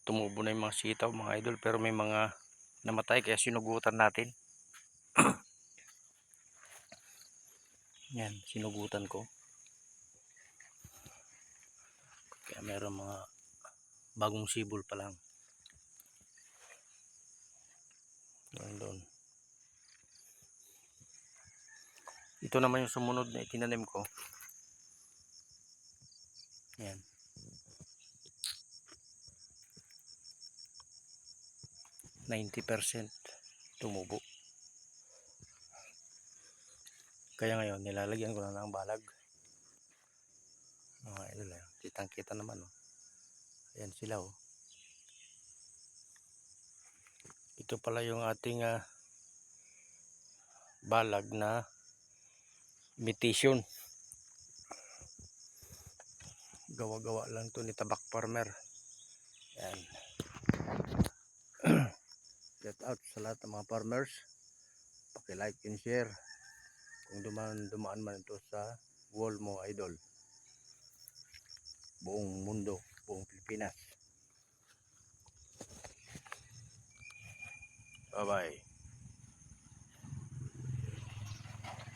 tumubo na yung mga sitaw mga idol, pero may mga namatay kaya sinugutan natin. Yan, sinugutan ko. Kaya meron mga bagong sibol pa lang. Doon. Ito naman yung sumunod na itinanim ko. Yan. %90 tumubo. Kaya ngayon nilalagyan ko na ng balag. Mga idol, kitang kita naman, oh. Ayan sila, oh. Ito pala yung ating balag na imitation. Gawa-gawa lang to ni Tabak Farmer. Yan. Shout out sa lahat ng mga farmers. Paki-like and share kung dumaan man ito sa wall mo, idol. Buong mundo, buong Pilipinas. Bye bye.